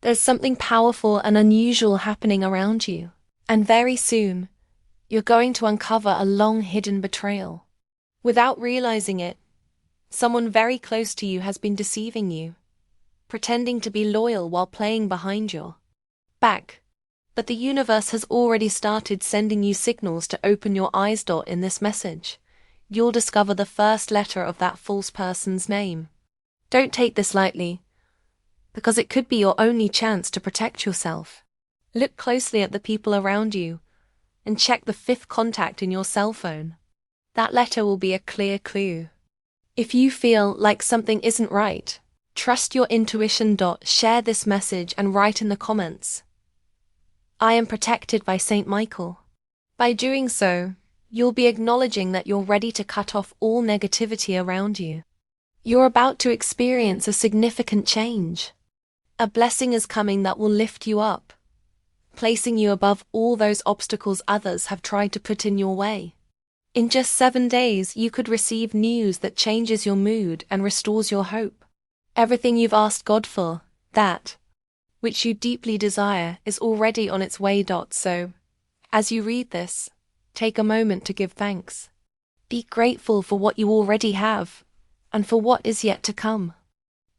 There's something powerful and unusual happening around you. And very soon, you're going to uncover a long-hidden betrayal. Without realizing it, someone very close to you has been deceiving you, pretending to be loyal while playing behind your back. But the universe has already started sending you signals to open your eyes. In this message, you'll discover the first letter of that false person's name. Don't take this lightly, because it could be your only chance to protect yourself. Look closely at the people around you and check the fifth contact in your cell phone. That letter will be a clear clue. If you feel like something isn't right, trust your intuition. Share this message and write in the comments, "I am protected by Saint Michael." By doing so, you'll be acknowledging that you're ready to cut off all negativity around you. You're about to experience a significant change. A blessing is coming that will lift you up, placing you above all those obstacles others have tried to put in your way. In just 7 days, you could receive news that changes your mood and restores your hope. Everything you've asked God for, that which you deeply desire, is already on its way. So, as you read this, take a moment to give thanks. Be grateful for what you already have, and for what is yet to come.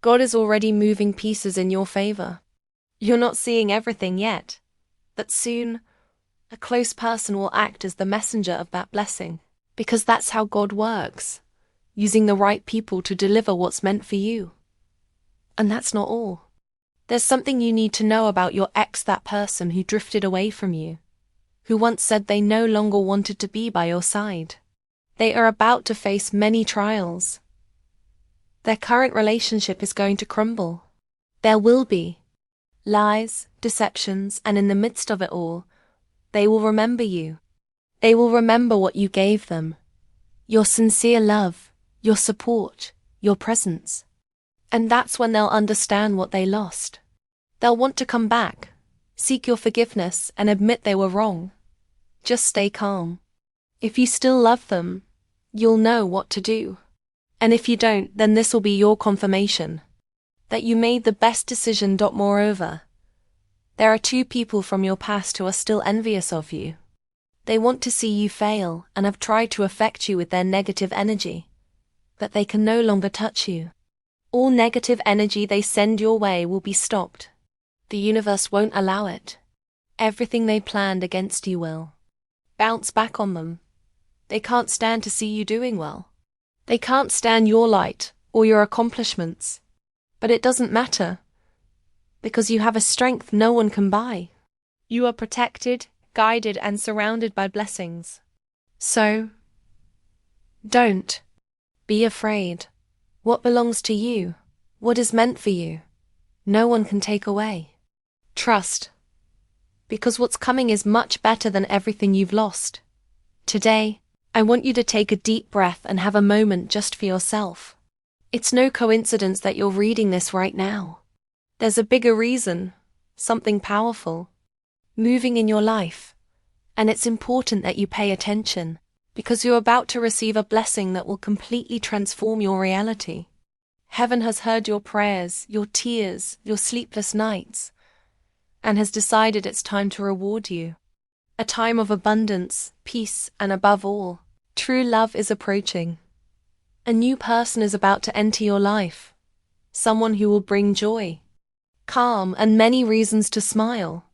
God is already moving pieces in your favor. You're not seeing everything yet, but soon, a close person will act as the messenger of that blessing, because that's how God works, using the right people to deliver what's meant for you. And that's not all. There's something you need to know about your ex, that person who drifted away from you, who once said they no longer wanted to be by your side. They are about to face many trials. Their current relationship is going to crumble. There will be lies, deceptions, and in the midst of it all, they will remember you. They will remember what you gave them, your sincere love, your support, your presence. And that's when they'll understand what they lost. They'll want to come back, seek your forgiveness, and admit they were wrong. Just stay calm. If you still love them, you'll know what to do. And if you don't, then this will be your confirmation that you made the best decision. Moreover, there are 2 people from your past who are still envious of you. They want to see you fail and have tried to affect you with their negative energy, but they can no longer touch you. All negative energy they send your way will be stopped. The universe won't allow it. Everything they planned against you will bounce back on them. They can't stand to see you doing well. They can't stand your light or your accomplishments. But it doesn't matter, because you have a strength no one can buy. You are protected, guided, and surrounded by blessings. So, don't be afraid. What belongs to you, what is meant for you, no one can take away. Trust, because what's coming is much better than everything you've lost. Today, I want you to take a deep breath and have a moment just for yourself. It's no coincidence that you're reading this right now. There's a bigger reason, something powerful, moving in your life. And it's important that you pay attention, because you're about to receive a blessing that will completely transform your reality. Heaven has heard your prayers, your tears, your sleepless nights, and has decided it's time to reward you. A time of abundance, peace, and above all, true love is approaching. A new person is about to enter your life, someone who will bring joy, calm, and many reasons to smile.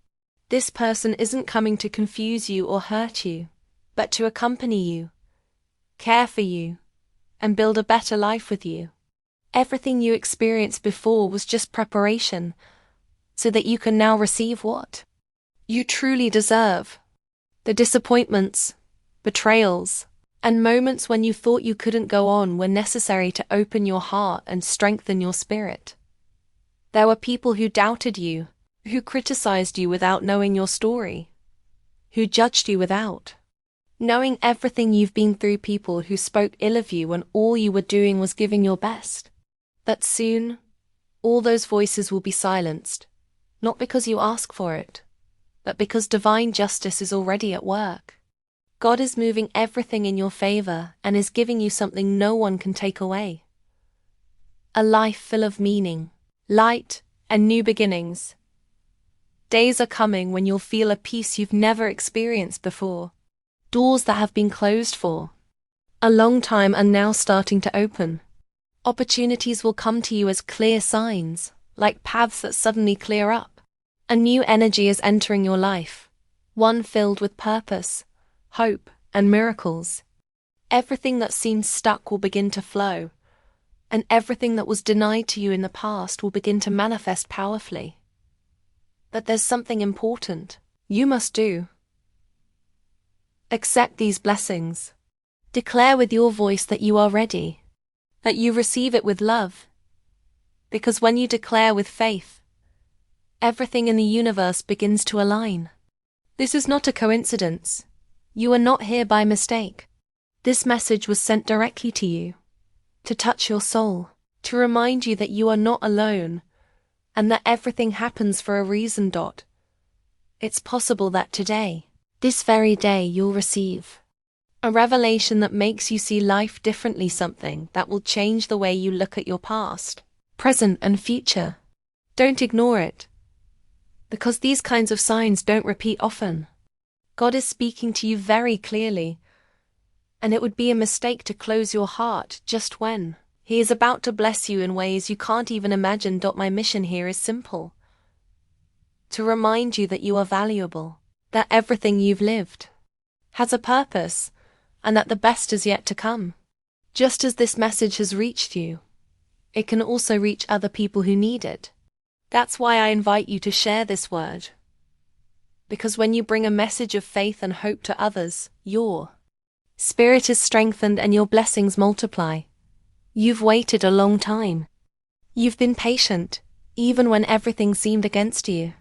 This person isn't coming to confuse you or hurt you, but to accompany you, care for you, and build a better life with you. Everything you experienced before was just preparation, so that you can now receive what you truly deserve. The disappointments, betrayals, and moments when you thought you couldn't go on were necessary to open your heart and strengthen your spirit. There were people who doubted you, who criticized you without knowing your story, who judged you without knowing everything you've been through, people who spoke ill of you when all you were doing was giving your best. But soon, all those voices will be silenced, not because you ask for it, but because divine justice is already at work. God is moving everything in your favor and is giving you something no one can take away. A life full of meaning, light, and new beginnings. Days are coming when you'll feel a peace you've never experienced before. Doors that have been closed for a long time are now starting to open. Opportunities will come to you as clear signs, like paths that suddenly clear up. A new energy is entering your life, one filled with purpose, hope, and miracles. Everything that seemed stuck will begin to flow, and everything that was denied to you in the past will begin to manifest powerfully. But there's something important you must do. Accept these blessings. Declare with your voice that you are ready, that you receive it with love. Because when you declare with faith, everything in the universe begins to align. This is not a coincidence. You are not here by mistake. This message was sent directly to you, to touch your soul, to remind you that you are not alone, and that everything happens for a reason. It's possible that today, this very day, you'll receive a revelation that makes you see life differently, something that will change the way you look at your past, present, and future. Don't ignore it, because these kinds of signs don't repeat often. God is speaking to you very clearly, and it would be a mistake to close your heart just when He is about to bless you in ways you can't even imagine. My mission here is simple: to remind you that you are valuable, that everything you've lived has a purpose, and that the best is yet to come. Just as this message has reached you, it can also reach other people who need it. That's why I invite you to share this word. Because when you bring a message of faith and hope to others, your spirit is strengthened and your blessings multiply. You've waited a long time. You've been patient, even when everything seemed against you.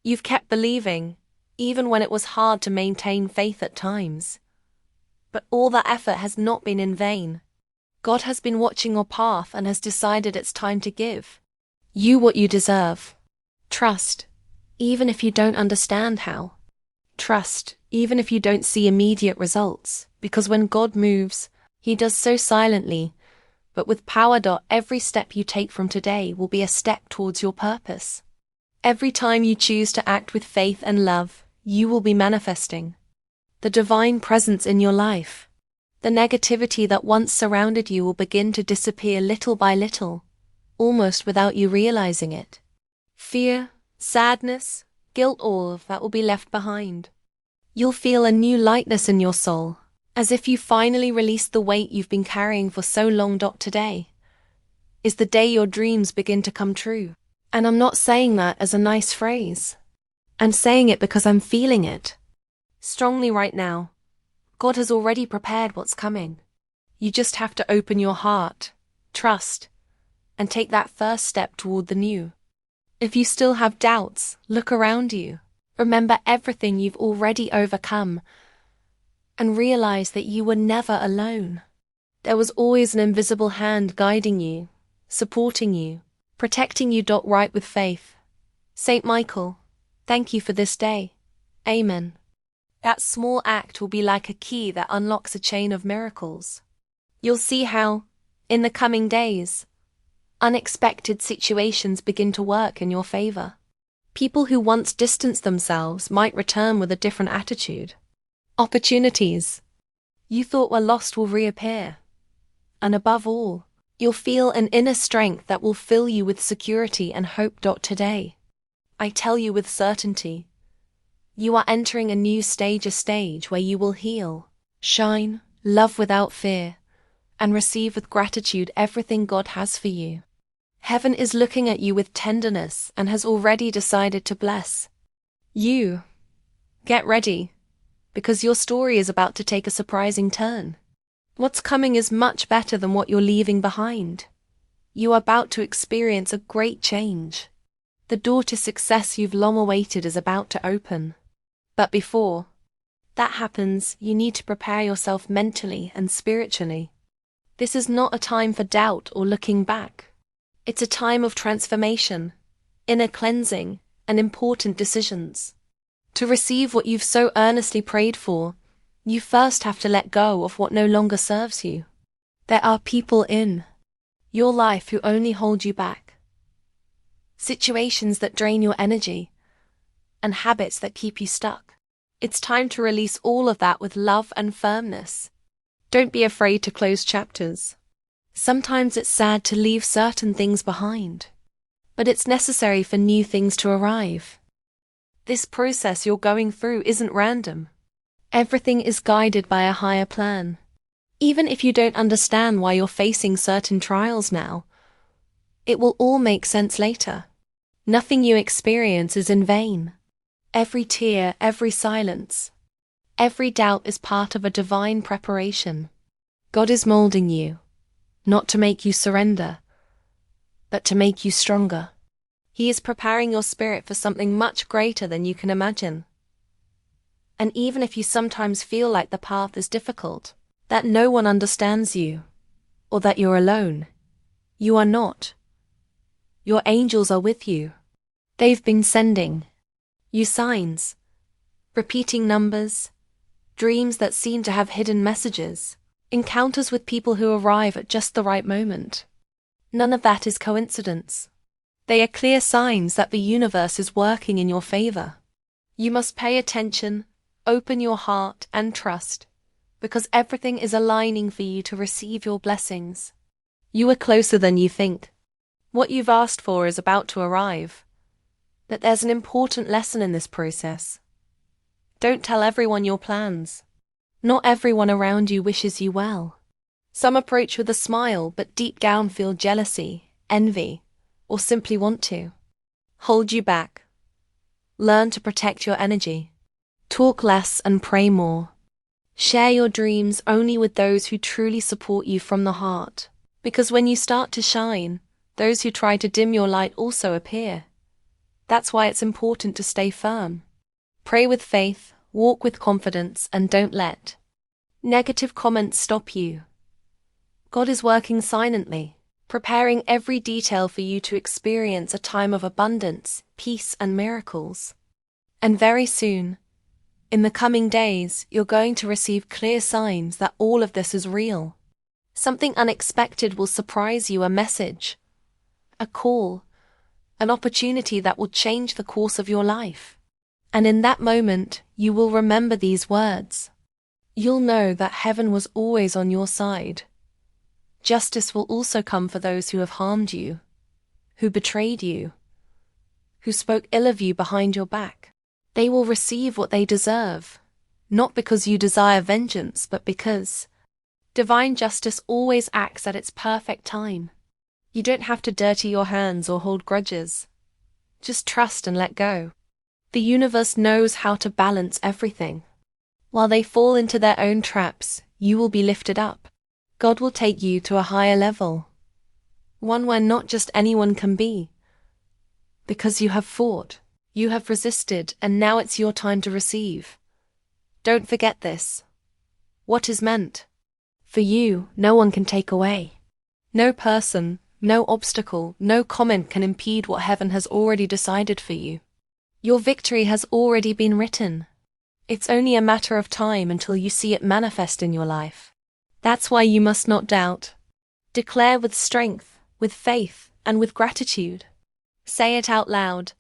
You've kept believing, even when it was hard to maintain faith at times. But all that effort has not been in vain. God has been watching your path and has decided it's time to give you what you deserve. Trust, even if you don't understand how. Trust, even if you don't see immediate results, because when God moves, He does so silently, but with power. Every step you take from today will be a step towards your purpose. Every time you choose to act with faith and love, you will be manifesting the divine presence in your life. The negativity that once surrounded you will begin to disappear little by little, almost without you realizing it. Fear, sadness, guilt, all of that will be left behind. You'll feel a new lightness in your soul, as if you finally released the weight you've been carrying for so long. Today is the day your dreams begin to come true. And I'm not saying that as a nice phrase. I'm saying it because I'm feeling it strongly right now. God has already prepared what's coming. You just have to open your heart, trust, and take that first step toward the new. If you still have doubts, look around you. Remember everything you've already overcome, and realize that you were never alone. There was always an invisible hand guiding you, supporting you, protecting you. Right with faith. Saint Michael, thank you for this day. Amen. That small act will be like a key that unlocks a chain of miracles. You'll see how, in the coming days, unexpected situations begin to work in your favor. People who once distanced themselves might return with a different attitude. Opportunities you thought were lost will reappear. And above all, you'll feel an inner strength that will fill you with security and hope. Today, I tell you with certainty, you are entering a new stage, a stage where you will heal, shine, love without fear, and receive with gratitude everything God has for you. Heaven is looking at you with tenderness and has already decided to bless you. Get ready, because your story is about to take a surprising turn. What's coming is much better than what you're leaving behind. You are about to experience a great change. The door to success you've long awaited is about to open. But before that happens, you need to prepare yourself mentally and spiritually. This is not a time for doubt or looking back. It's a time of transformation, inner cleansing, and important decisions. To receive what you've so earnestly prayed for, you first have to let go of what no longer serves you. There are people in your life who only hold you back. Situations that drain your energy, and habits that keep you stuck. It's time to release all of that with love and firmness. Don't be afraid to close chapters. Sometimes it's sad to leave certain things behind, but it's necessary for new things to arrive. This process you're going through isn't random. Everything is guided by a higher plan. Even if you don't understand why you're facing certain trials now, it will all make sense later. Nothing you experience is in vain. Every tear, every silence, every doubt is part of a divine preparation. God is molding you, not to make you surrender, but to make you stronger. He is preparing your spirit for something much greater than you can imagine. And even if you sometimes feel like the path is difficult, that no one understands you, or that you're alone, you are not. Your angels are with you. They've been sending you signs, repeating numbers, dreams that seem to have hidden messages, encounters with people who arrive at just the right moment. None of that is coincidence. They are clear signs that the universe is working in your favor. You must pay attention, open your heart, and trust, because everything is aligning for you to receive your blessings. You are closer than you think. What you've asked for is about to arrive. But there's an important lesson in this process. Don't tell everyone your plans. Not everyone around you wishes you well. Some approach with a smile, but deep down feel jealousy, envy, or simply want to hold you back. Learn to protect your energy. Talk less and pray more. Share your dreams only with those who truly support you from the heart. Because when you start to shine, those who try to dim your light also appear. That's why it's important to stay firm. Pray with faith, walk with confidence, and don't let negative comments stop you. God is working silently, preparing every detail for you to experience a time of abundance, peace, and miracles. And very soon, in the coming days, you're going to receive clear signs that all of this is real. Something unexpected will surprise you, a message, a call, an opportunity that will change the course of your life. And in that moment, you will remember these words. You'll know that heaven was always on your side. Justice will also come for those who have harmed you, who betrayed you, who spoke ill of you behind your back. They will receive what they deserve, not because you desire vengeance, but because divine justice always acts at its perfect time. You don't have to dirty your hands or hold grudges. Just trust and let go. The universe knows how to balance everything. While they fall into their own traps, you will be lifted up. God will take you to a higher level, one where not just anyone can be. Because you have fought, you have resisted, and now it's your time to receive. Don't forget this. What is meant for you, no one can take away. No person, no obstacle, no comment can impede what heaven has already decided for you. Your victory has already been written. It's only a matter of time until you see it manifest in your life. That's why you must not doubt. Declare with strength, with faith, and with gratitude. Say it out loud.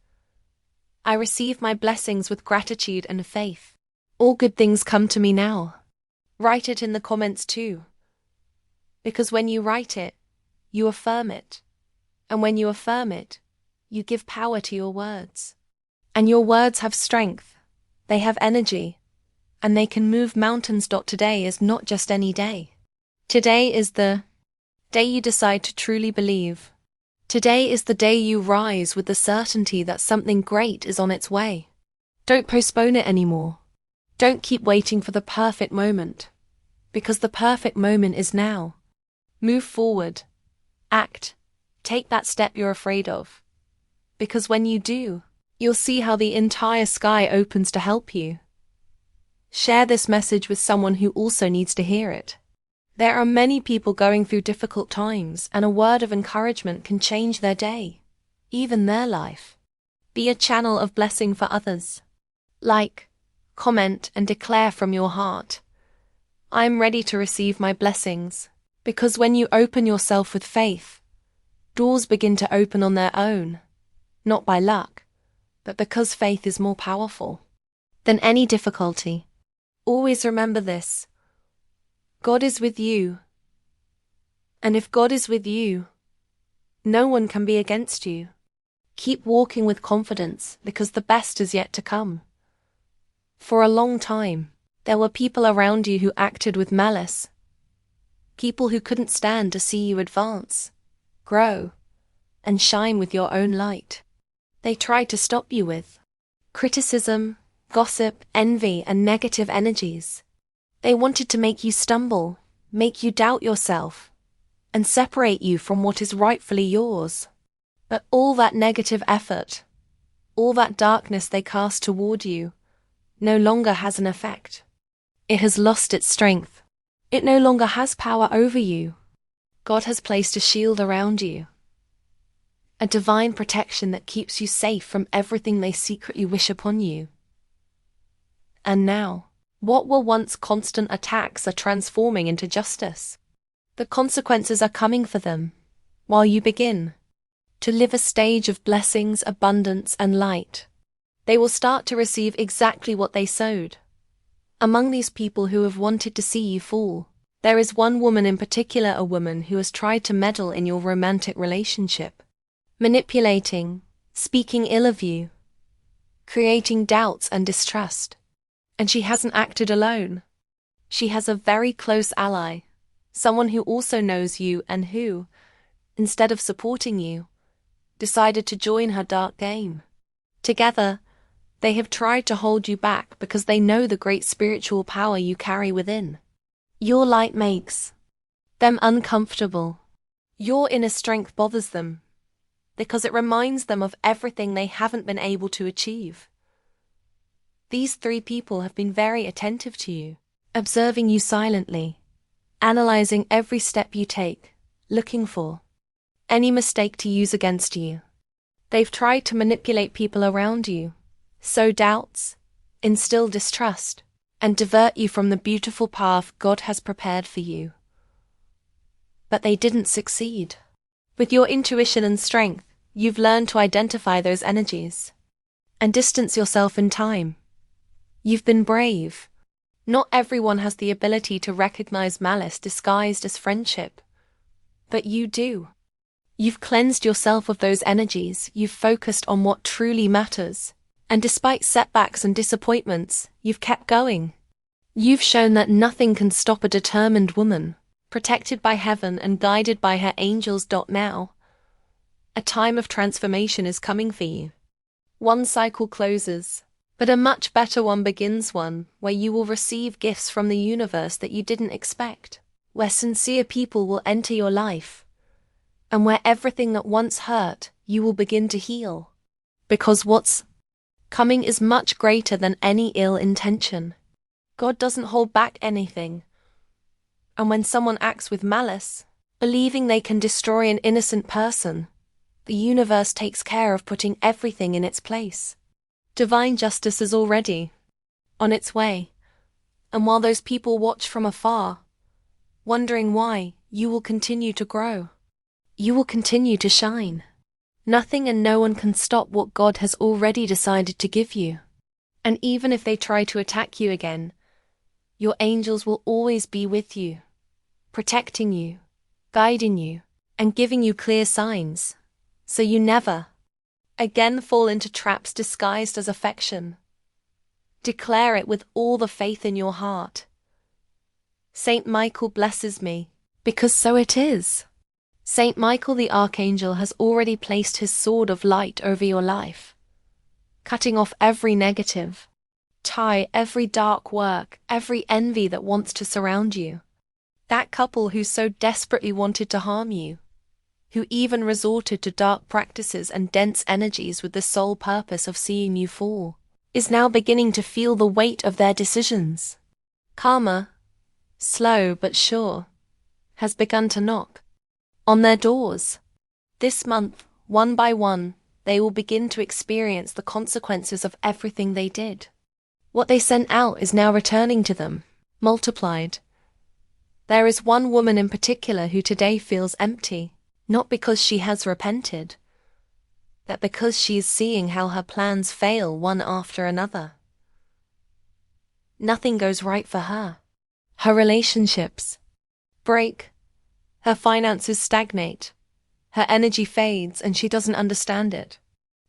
I receive my blessings with gratitude and faith. All good things come to me now. Write it in the comments too. Because when you write it, you affirm it. And when you affirm it, you give power to your words. And your words have strength. They have energy. And they can move mountains. Today is not just any day. Today is the day you decide to truly believe. Today is the day you rise with the certainty that something great is on its way. Don't postpone it anymore. Don't keep waiting for the perfect moment. Because the perfect moment is now. Move forward. Act. Take that step you're afraid of. Because when you do, you'll see how the entire sky opens to help you. Share this message with someone who also needs to hear it. There are many people going through difficult times, and a word of encouragement can change their day, even their life. Be a channel of blessing for others. Like, comment, and declare from your heart, I'm ready to receive my blessings. Because when you open yourself with faith, doors begin to open on their own, not by luck, but because faith is more powerful than any difficulty. Always remember this. God is with you. And if God is with you, no one can be against you. Keep walking with confidence because the best is yet to come. For a long time, there were people around you who acted with malice. People who couldn't stand to see you advance, grow, and shine with your own light. They tried to stop you with criticism, gossip, envy, and negative energies. They wanted to make you stumble, make you doubt yourself, and separate you from what is rightfully yours. But all that negative effort, all that darkness they cast toward you, no longer has an effect. It has lost its strength. It no longer has power over you. God has placed a shield around you, a divine protection that keeps you safe from everything they secretly wish upon you. And now, what were once constant attacks are transforming into justice. The consequences are coming for them, while you begin to live a stage of blessings, abundance, and light. They will start to receive exactly what they sowed. Among these people who have wanted to see you fall, there is one woman in particular, a woman who has tried to meddle in your romantic relationship, manipulating, speaking ill of you, creating doubts and distrust. And she hasn't acted alone. She has a very close ally, someone who also knows you and who, instead of supporting you, decided to join her dark game. Together, they have tried to hold you back because they know the great spiritual power you carry within. Your light makes them uncomfortable. Your inner strength bothers them because it reminds them of everything they haven't been able to achieve. These three people have been very attentive to you, observing you silently, analyzing every step you take, looking for any mistake to use against you. They've tried to manipulate people around you, sow doubts, instill distrust, and divert you from the beautiful path God has prepared for you. But they didn't succeed. With your intuition and strength, you've learned to identify those energies and distance yourself in time. You've been brave. Not everyone has the ability to recognize malice disguised as friendship, but you do. You've cleansed yourself of those energies, you've focused on what truly matters, and despite setbacks and disappointments, you've kept going. You've shown that nothing can stop a determined woman, protected by heaven and guided by her angels. Now, a time of transformation is coming for you. One cycle closes, but a much better one begins, one where you will receive gifts from the universe that you didn't expect, where sincere people will enter your life, and where everything that once hurt, you will begin to heal. Because what's coming is much greater than any ill intention. God doesn't hold back anything. And when someone acts with malice, believing they can destroy an innocent person, the universe takes care of putting everything in its place. Divine justice is already on its way. And while those people watch from afar, wondering why, you will continue to grow. You will continue to shine. Nothing and no one can stop what God has already decided to give you. And even if they try to attack you again, your angels will always be with you, protecting you, guiding you, and giving you clear signs, so you never again fall into traps disguised as affection. Declare it with all the faith in your heart. Saint Michael blesses me, because so it is. Saint Michael the Archangel has already placed his sword of light over your life, cutting off every negative tie, every dark work, every envy that wants to surround you. That couple who so desperately wanted to harm you, who even resorted to dark practices and dense energies with the sole purpose of seeing you fall, is now beginning to feel the weight of their decisions. Karma, slow but sure, has begun to knock on their doors. This month, one by one, they will begin to experience the consequences of everything they did. What they sent out is now returning to them, multiplied. There is one woman in particular who today feels empty, not because she has repented. that because she is seeing how her plans fail one after another, nothing goes right for her. Her relationships break, her finances stagnate, her energy fades, and she doesn't understand it.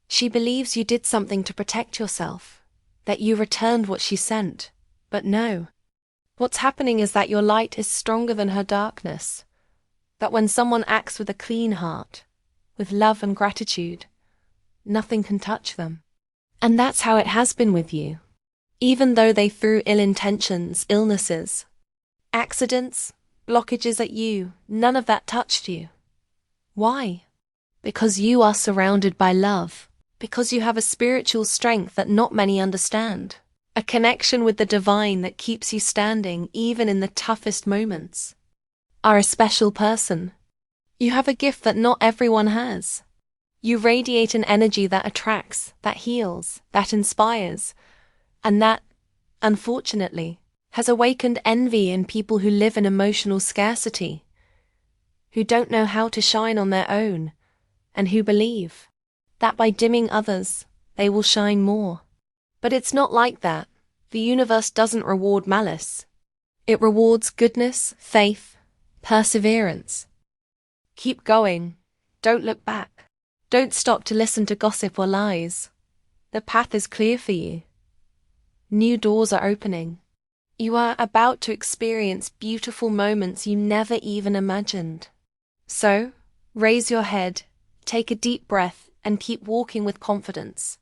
She believes you did something to protect yourself, that you returned what she sent, but no. What's happening is that your light is stronger than her darkness, that when someone acts with a clean heart, with love and gratitude, nothing can touch them. And that's how it has been with you. Even though they threw ill intentions, illnesses, accidents, blockages at you, none of that touched you. Why? Because you are surrounded by love, because you have a spiritual strength that not many understand, a connection with the divine that keeps you standing even in the toughest moments. Are a special person. You have a gift that not everyone has. You radiate an energy that attracts, that heals, that inspires, and that, unfortunately, has awakened envy in people who live in emotional scarcity, who don't know how to shine on their own, and who believe that by dimming others, they will shine more. But it's not like that. The universe doesn't reward malice. It rewards goodness, faith, perseverance. Keep going. Don't look back. Don't stop to listen to gossip or lies. The path is clear for you. New doors are opening. You are about to experience beautiful moments you never even imagined. So, raise your head, take a deep breath, and keep walking with confidence,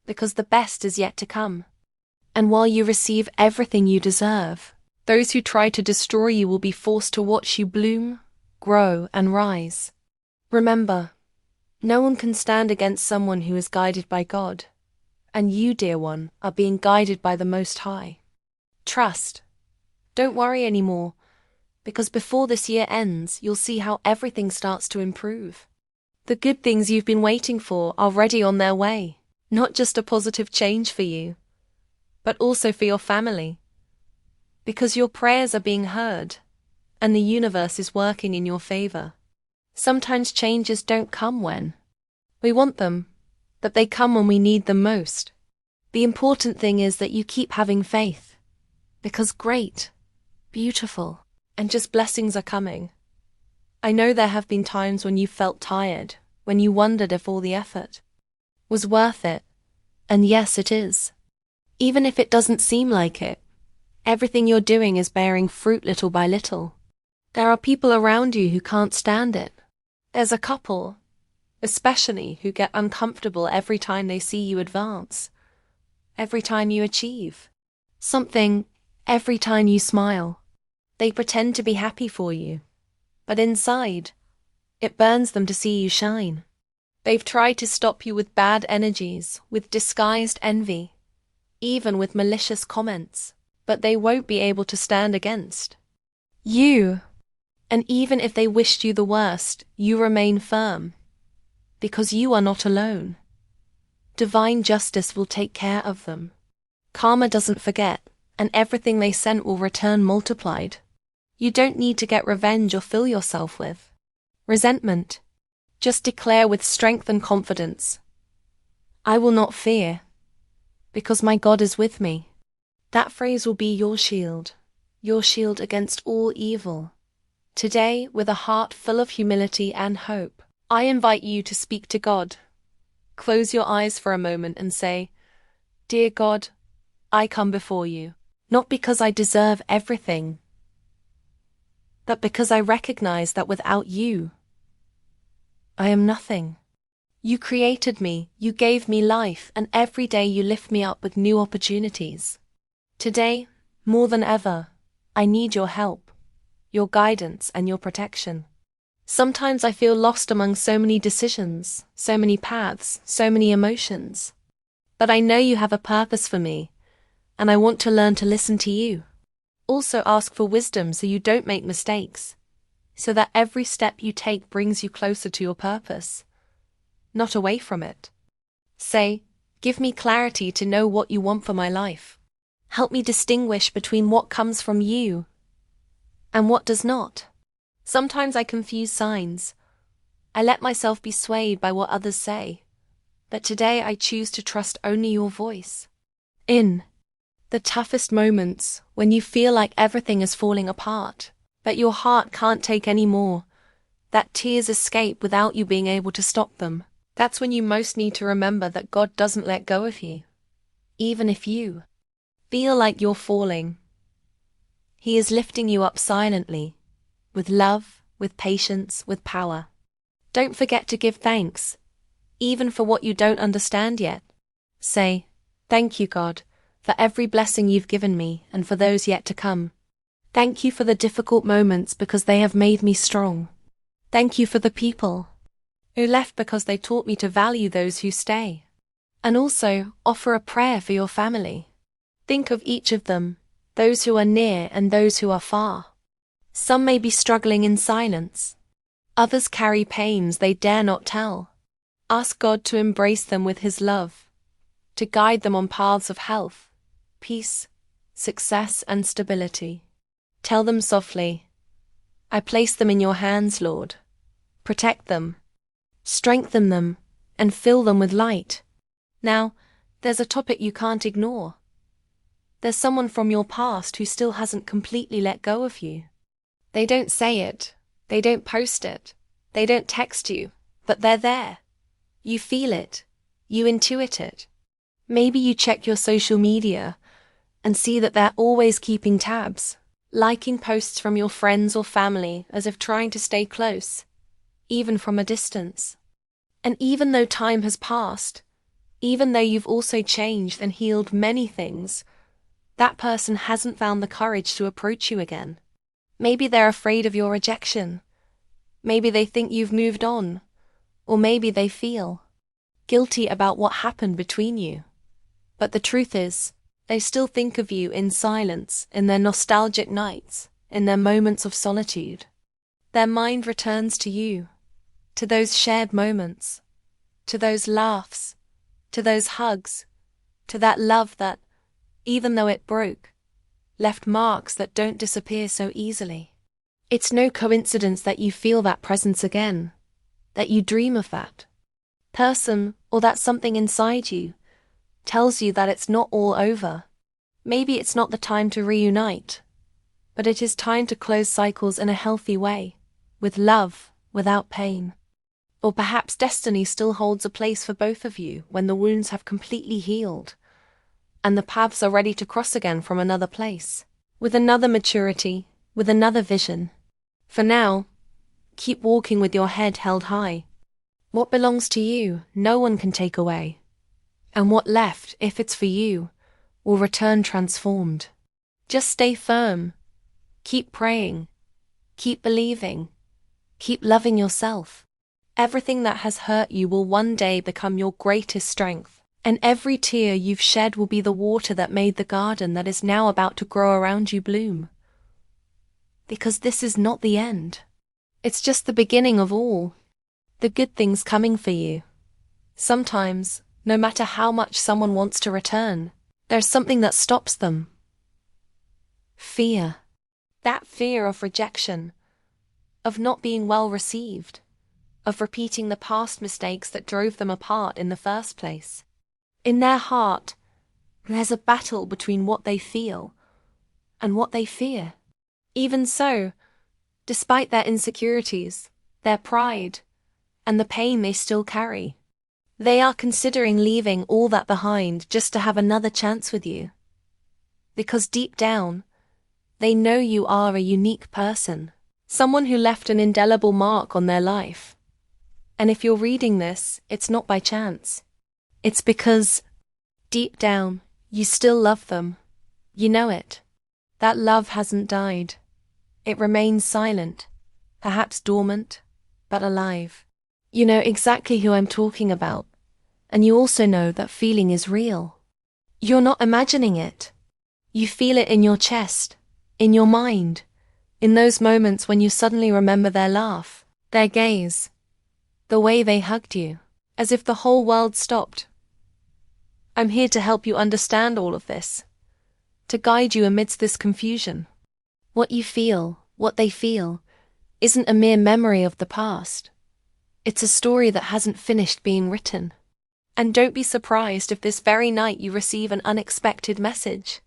because the best is yet to come. And while you receive everything you deserve, those who try to destroy you will be forced to watch you bloom, grow, and rise. Remember, no one can stand against someone who is guided by God, and you, dear one, are being guided by the Most High. Trust. Don't worry anymore, because before this year ends, you'll see how everything starts to improve. The good things you've been waiting for are already on their way, not just a positive change for you, but also for your family. Because your prayers are being heard, and the universe is working in your favor. Sometimes changes don't come when we want them, but they come when we need them most. The important thing is that you keep having faith, because great, beautiful, and just blessings are coming. I know there have been times when you felt tired, when you wondered if all the effort was worth it, and yes, it is. Even if it doesn't seem like it, everything you're doing is bearing fruit little by little. There are people around you who can't stand it. There's a couple, especially, who get uncomfortable every time they see you advance, every time you achieve something, every time you smile. They pretend to be happy for you, but inside, it burns them to see you shine. They've tried to stop you with bad energies, with disguised envy, even with malicious comments, but they won't be able to stand against you. And even if they wished you the worst, you remain firm, because you are not alone. Divine justice will take care of them. Karma doesn't forget, and everything they sent will return multiplied. You don't need to get revenge or fill yourself with resentment. Just declare with strength and confidence, I will not fear, because my God is with me. That phrase will be your shield against all evil. Today, with a heart full of humility and hope, I invite you to speak to God. Close your eyes for a moment and say, Dear God, I come before you, not because I deserve everything, but because I recognize that without you, I am nothing. You created me, you gave me life, and every day you lift me up with new opportunities. Today, more than ever, I need your help, your guidance, and your protection. Sometimes I feel lost among so many decisions, so many paths, so many emotions. But I know you have a purpose for me, and I want to learn to listen to you. Also ask for wisdom so you don't make mistakes, so that every step you take brings you closer to your purpose, not away from it. Say, give me clarity to know what you want for my life. Help me distinguish between what comes from you and what does not. Sometimes I confuse signs. I let myself be swayed by what others say, but today I choose to trust only your voice. In the toughest moments, when you feel like everything is falling apart, but your heart can't take any more, that tears escape without you being able to stop them, that's when you most need to remember that God doesn't let go of you. Even if you feel like you're falling, He is lifting you up silently, with love, with patience, with power. Don't forget to give thanks, even for what you don't understand yet. Say, "Thank you, God, for every blessing you've given me and for those yet to come. Thank you for the difficult moments because they have made me strong. Thank you for the people who left because they taught me to value those who stay." And also, offer a prayer for your family. Think of each of them, those who are near and those who are far. Some may be struggling in silence. Others carry pains they dare not tell. Ask God to embrace them with His love, to guide them on paths of health, peace, success, and stability. Tell them softly, "I place them in your hands, Lord. Protect them, strengthen them, and fill them with light." Now, there's a topic you can't ignore. There's someone from your past who still hasn't completely let go of you. They don't say it, they don't post it, they don't text you, but they're there. You feel it, you intuit it. Maybe you check your social media and see that they're always keeping tabs, liking posts from your friends or family as if trying to stay close, even from a distance. And even though time has passed, even though you've also changed and healed many things, that person hasn't found the courage to approach you again. Maybe they're afraid of your rejection. Maybe they think you've moved on. Or maybe they feel guilty about what happened between you. But the truth is, they still think of you in silence, in their nostalgic nights, in their moments of solitude. Their mind returns to you, to those shared moments, to those laughs, to those hugs, to that love that, even though it broke, left marks that don't disappear so easily. It's no coincidence that you feel that presence again, that you dream of that person or that something inside you tells you that it's not all over. Maybe it's not the time to reunite, but it is time to close cycles in a healthy way, with love, without pain. Or perhaps destiny still holds a place for both of you when the wounds have completely healed, and the paths are ready to cross again from another place, with another maturity, with another vision. For now, keep walking with your head held high. What belongs to you, no one can take away. And what left, if it's for you, will return transformed. Just stay firm. Keep praying. Keep believing. Keep loving yourself. Everything that has hurt you will one day become your greatest strength, and every tear you've shed will be the water that made the garden that is now about to grow around you bloom. Because this is not the end. It's just the beginning of all. The good things coming for you. Sometimes, no matter how much someone wants to return, there's something that stops them. Fear. That fear of rejection, of not being well received, of repeating the past mistakes that drove them apart in the first place. In their heart, there's a battle between what they feel and what they fear. Even so, despite their insecurities, their pride, and the pain they still carry, they are considering leaving all that behind just to have another chance with you. Because deep down, they know you are a unique person, someone who left an indelible mark on their life. And if you're reading this, it's not by chance. It's because, deep down, you still love them. You know it. That love hasn't died. It remains silent, perhaps dormant, but alive. You know exactly who I'm talking about, and you also know that feeling is real. You're not imagining it. You feel it in your chest, in your mind, in those moments when you suddenly remember their laugh, their gaze, the way they hugged you, as if the whole world stopped. I'm here to help you understand all of this, to guide you amidst this confusion. What you feel, what they feel, isn't a mere memory of the past. It's a story that hasn't finished being written. And don't be surprised if this very night you receive an unexpected message.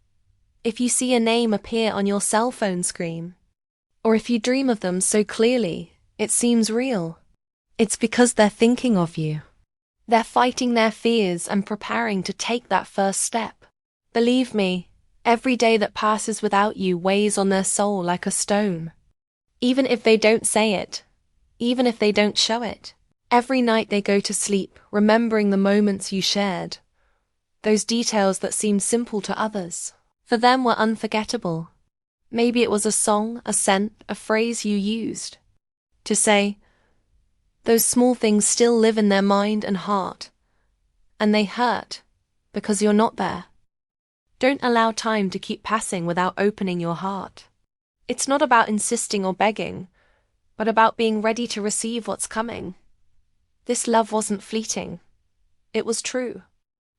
If you see a name appear on your cell phone screen, or if you dream of them so clearly, it seems real. It's because they're thinking of you. They're fighting their fears and preparing to take that first step. Believe me, every day that passes without you weighs on their soul like a stone. Even if they don't say it, even if they don't show it, every night they go to sleep remembering the moments you shared. Those details that seemed simple to others, for them were unforgettable. Maybe it was a song, a scent, a phrase you used to say. Those small things still live in their mind and heart, and they hurt because you're not there. Don't allow time to keep passing without opening your heart. It's not about insisting or begging, but about being ready to receive what's coming. This love wasn't fleeting. It was true.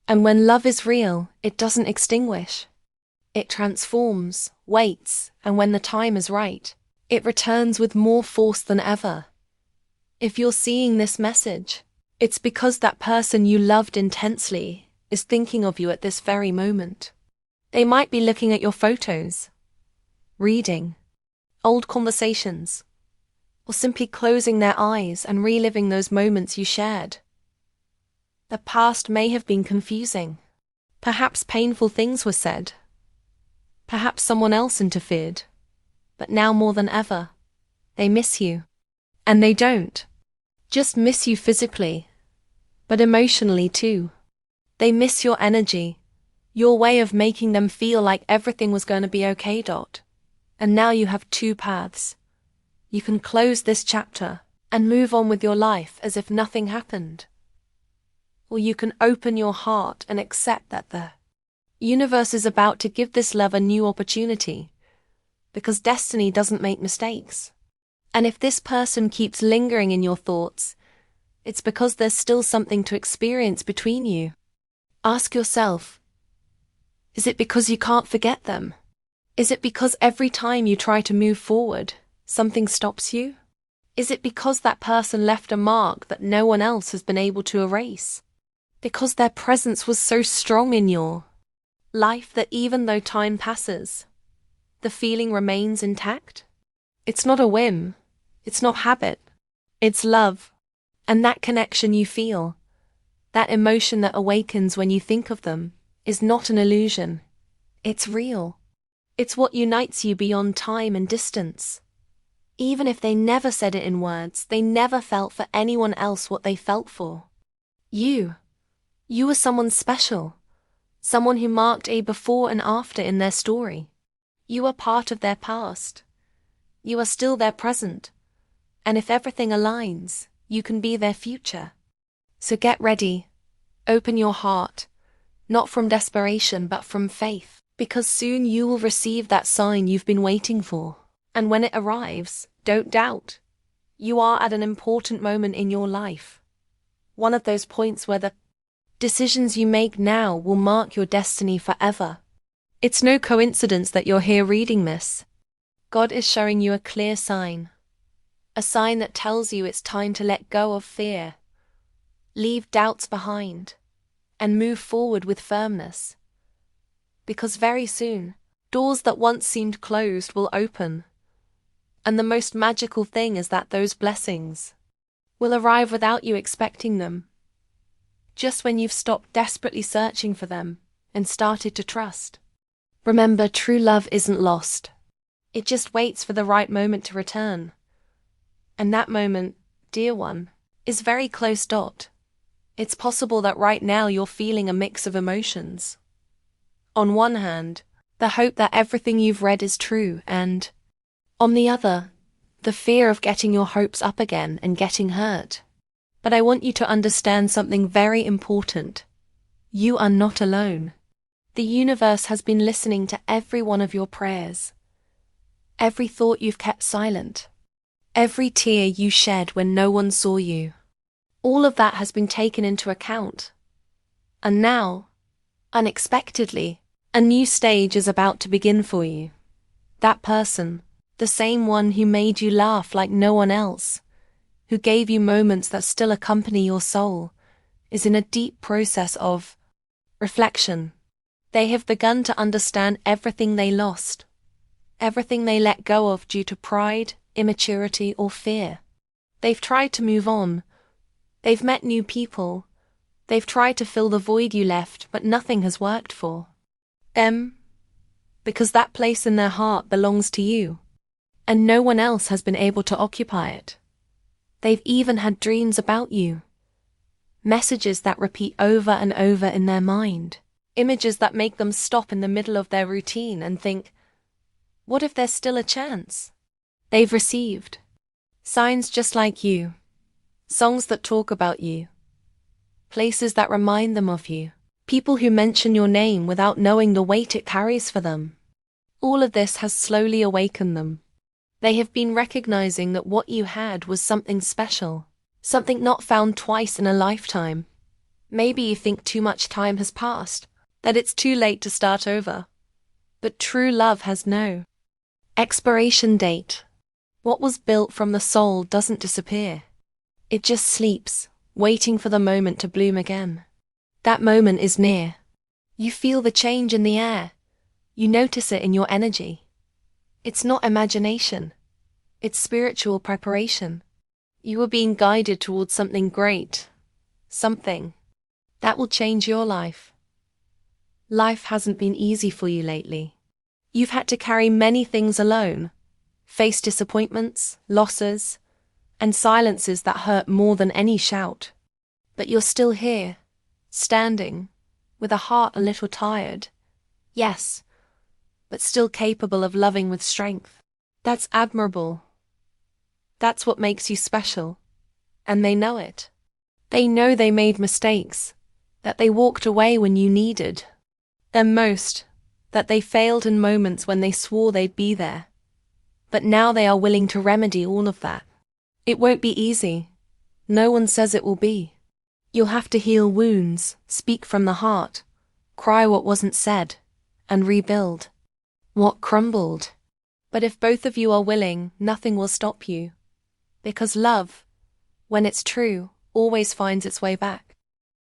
And when love is real, it doesn't extinguish. It transforms, waits, and when the time is right, it returns with more force than ever. If you're seeing this message, it's because that person you loved intensely is thinking of you at this very moment. They might be looking at your photos, reading old conversations, or simply closing their eyes and reliving those moments you shared. The past may have been confusing. Perhaps painful things were said. Perhaps someone else interfered. But now more than ever, they miss you. And they don't just miss you physically, but emotionally too. They miss your energy, your way of making them feel like everything was going to be okay. And now you have two paths. You can close this chapter and move on with your life as if nothing happened. Or you can open your heart and accept that the universe is about to give this love a new opportunity, because destiny doesn't make mistakes. And if this person keeps lingering in your thoughts, it's because there's still something to experience between you. Ask yourself, is it because you can't forget them? Is it because every time you try to move forward, something stops you? Is it because that person left a mark that no one else has been able to erase? Because their presence was so strong in your life that even though time passes, the feeling remains intact? It's not a whim. It's not habit. It's love. And that connection you feel, that emotion that awakens when you think of them, is not an illusion. It's real. It's what unites you beyond time and distance. Even if they never said it in words, they never felt for anyone else what they felt for you. You were someone special, someone who marked a before and after in their story. You are part of their past. You are still their present. And if everything aligns, you can be their future. So get ready. Open your heart, not from desperation but from faith, because soon you will receive that sign you've been waiting for. And when it arrives, don't doubt. You are at an important moment in your life. One of those points where the decisions you make now will mark your destiny forever. It's no coincidence that you're here reading this. God is showing you a clear sign. A sign that tells you it's time to let go of fear, leave doubts behind, and move forward with firmness. Because very soon, doors that once seemed closed will open. And the most magical thing is that those blessings will arrive without you expecting them. Just when you've stopped desperately searching for them and started to trust. Remember, true love isn't lost. It just waits for the right moment to return. And that moment, dear one, is very close. It's possible that right now you're feeling a mix of emotions. On one hand, the hope that everything you've read is true, and on the other, the fear of getting your hopes up again and getting hurt. But I want you to understand something very important. You are not alone. The universe has been listening to every one of your prayers. Every thought you've kept silent. Every tear you shed when no one saw you. All of that has been taken into account. And now, unexpectedly, a new stage is about to begin for you. That person, the same one who made you laugh like no one else, who gave you moments that still accompany your soul, is in a deep process of reflection. They have begun to understand everything they lost, everything they let go of due to pride, immaturity, or fear. They've tried to move on. They've met new people. They've tried to fill the void you left, but nothing has worked for them, because that place in their heart belongs to you, and no one else has been able to occupy it. They've even had dreams about you, messages that repeat over and over in their mind, images that make them stop in the middle of their routine and think, what if there's still a chance? They've received signs just like you, songs that talk about you, places that remind them of you, people who mention your name without knowing the weight it carries for them. All of this has slowly awakened them. They have been recognizing that what you had was something special, something not found twice in a lifetime. Maybe you think too much time has passed, that it's too late to start over. But true love has no expiration date. What was built from the soul doesn't disappear. It just sleeps, waiting for the moment to bloom again. That moment is near. You feel the change in the air. You notice it in your energy. It's not imagination. It's spiritual preparation. You are being guided towards something great. Something that will change your life. Life hasn't been easy for you lately. You've had to carry many things alone, face disappointments, losses, and silences that hurt more than any shout. But you're still here, standing, with a heart a little tired. Yes, but still capable of loving with strength. That's admirable. That's what makes you special. And they know it. They know they made mistakes, that they walked away when you needed them most, that they failed in moments when they swore they'd be there. But now they are willing to remedy all of that. It won't be easy. No one says it will be. You'll have to heal wounds, speak from the heart, cry what wasn't said, and rebuild what crumbled. But if both of you are willing, nothing will stop you. Because love, when it's true, always finds its way back.